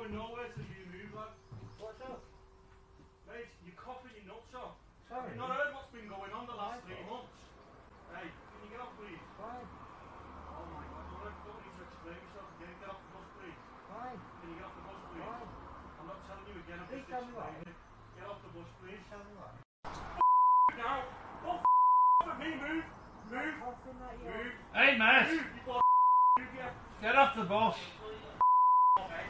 going nowhere till you move, lad. What's up? Mate, you're coughing your nuts off. Sorry. You've not heard what's been going on the last 3 months. Hey, can you get off, please? Fine. Oh my God, don't need to explain yourself again. Get off the bus, please. Fine. Can you get off the bus, please? Fine. I'm not telling you again, I'm Please just tell me why. explaining it. Get off the bus, please. Tell me why. Now! Don't off at me, move! Move! Coughing at you. Move! Hey, mate, Move, you move, yeah. get off the bus. Okay.